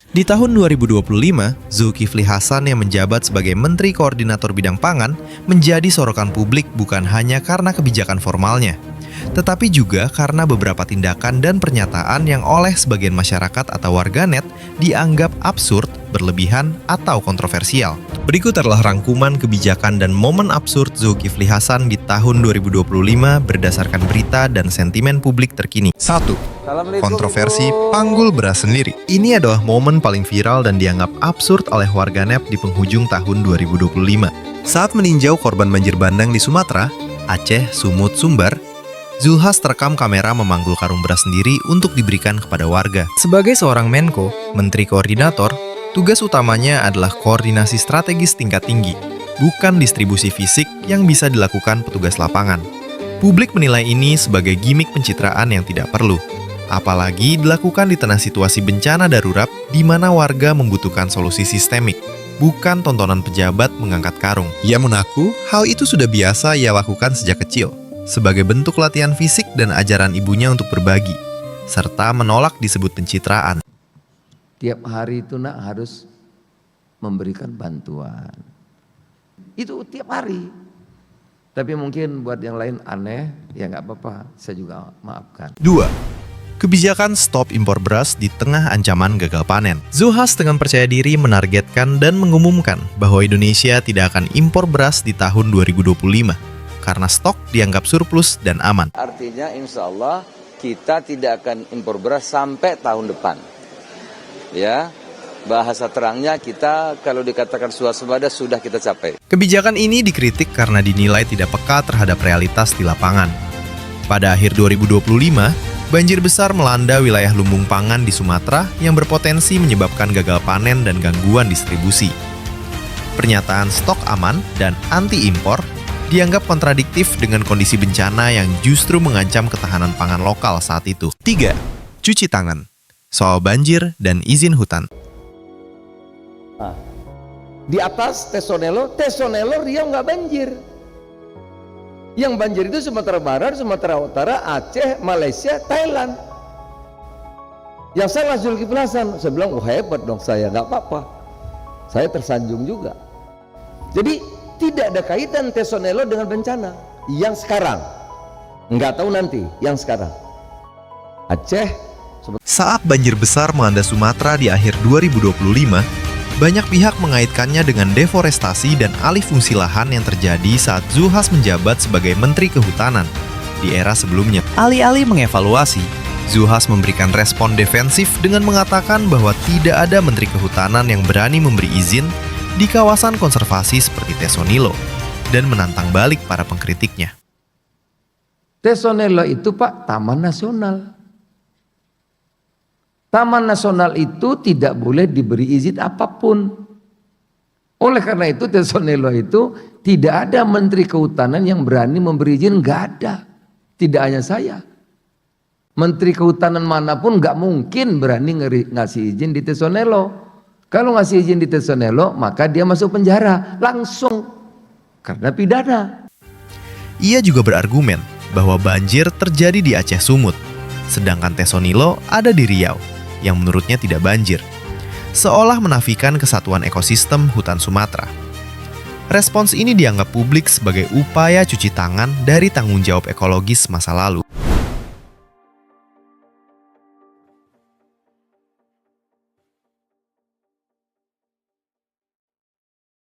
Di tahun 2025, Zulkifli Hasan yang menjabat sebagai Menteri Koordinator Bidang Pangan menjadi sorotan publik bukan hanya karena kebijakan formalnya, tetapi juga karena beberapa tindakan dan pernyataan yang oleh sebagian masyarakat atau warganet dianggap absurd, berlebihan, atau kontroversial. Berikut adalah rangkuman kebijakan dan momen absurd Zulkifli Hasan di tahun 2025 berdasarkan berita dan sentimen publik terkini. 1. Kontroversi panggul beras sendiri. Ini adalah momen paling viral dan dianggap absurd oleh warganet di penghujung tahun 2025. Saat meninjau korban banjir bandang di Sumatera, Aceh, Sumut, Sumbar, Zulhas terekam kamera memanggul karung beras sendiri untuk diberikan kepada warga. Sebagai seorang Menko, Menteri Koordinator, tugas utamanya adalah koordinasi strategis tingkat tinggi, bukan distribusi fisik yang bisa dilakukan petugas lapangan. Publik menilai ini sebagai gimik pencitraan yang tidak perlu, apalagi dilakukan di tengah situasi bencana darurat di mana warga membutuhkan solusi sistemik, bukan tontonan pejabat mengangkat karung. Ia mengaku hal itu sudah biasa ia lakukan sejak kecil, sebagai bentuk latihan fisik dan ajaran ibunya untuk berbagi, serta menolak disebut pencitraan. Tiap hari itu harus memberikan bantuan. Itu tiap hari. Tapi mungkin buat yang lain aneh, ya nggak apa-apa, saya juga maafkan. 2. Kebijakan stop impor beras di tengah ancaman gagal panen. Zulhas dengan percaya diri menargetkan dan mengumumkan bahwa Indonesia tidak akan impor beras di tahun 2025 karena stok dianggap surplus dan aman. Artinya insya Allah kita tidak akan impor beras sampai tahun depan. Ya, bahasa terangnya kita kalau dikatakan swasembada sudah kita capai. Kebijakan ini dikritik karena dinilai tidak peka terhadap realitas di lapangan. Pada akhir 2025, banjir besar melanda wilayah lumbung pangan di Sumatera yang berpotensi menyebabkan gagal panen dan gangguan distribusi. Pernyataan stok aman dan anti-impor dianggap kontradiktif dengan kondisi bencana yang justru mengancam ketahanan pangan lokal saat itu. 3. Cuci tangan. Soal banjir dan izin hutan. Di atas Tesonelo Riau nggak banjir. Yang banjir itu Sumatera Barat, Sumatera Utara, Aceh, Malaysia, Thailand. Yang salah Zulkifli Hasan. Saya bilang, oh hebat dong saya, nggak apa-apa. Saya tersanjung juga. Jadi tidak ada kaitan Tesonelo dengan bencana. Yang sekarang, nggak tahu nanti. Yang sekarang, Aceh. Saat banjir besar melanda Sumatera di akhir 2025, banyak pihak mengaitkannya dengan deforestasi dan alih fungsi lahan yang terjadi saat Zulhas menjabat sebagai Menteri Kehutanan di era sebelumnya. Alih-alih mengevaluasi, Zulhas memberikan respon defensif dengan mengatakan bahwa tidak ada Menteri Kehutanan yang berani memberi izin di kawasan konservasi seperti Tesonilo dan menantang balik para pengkritiknya. Tesonelo itu Pak, Taman Nasional. Taman Nasional itu tidak boleh diberi izin apapun. Oleh karena itu Tesonelo itu tidak ada Menteri Kehutanan yang berani memberi izin, nggak ada. Tidak hanya saya. Menteri Kehutanan manapun nggak mungkin berani ngasih izin di Tesonelo. Kalau ngasih izin di Tesonelo maka dia masuk penjara langsung karena pidana. Ia juga berargumen bahwa banjir terjadi di Aceh Sumut, sedangkan Tesonilo ada di Riau, yang menurutnya tidak banjir, seolah menafikan kesatuan ekosistem hutan Sumatera. Respons ini dianggap publik sebagai upaya cuci tangan dari tanggung jawab ekologis masa lalu.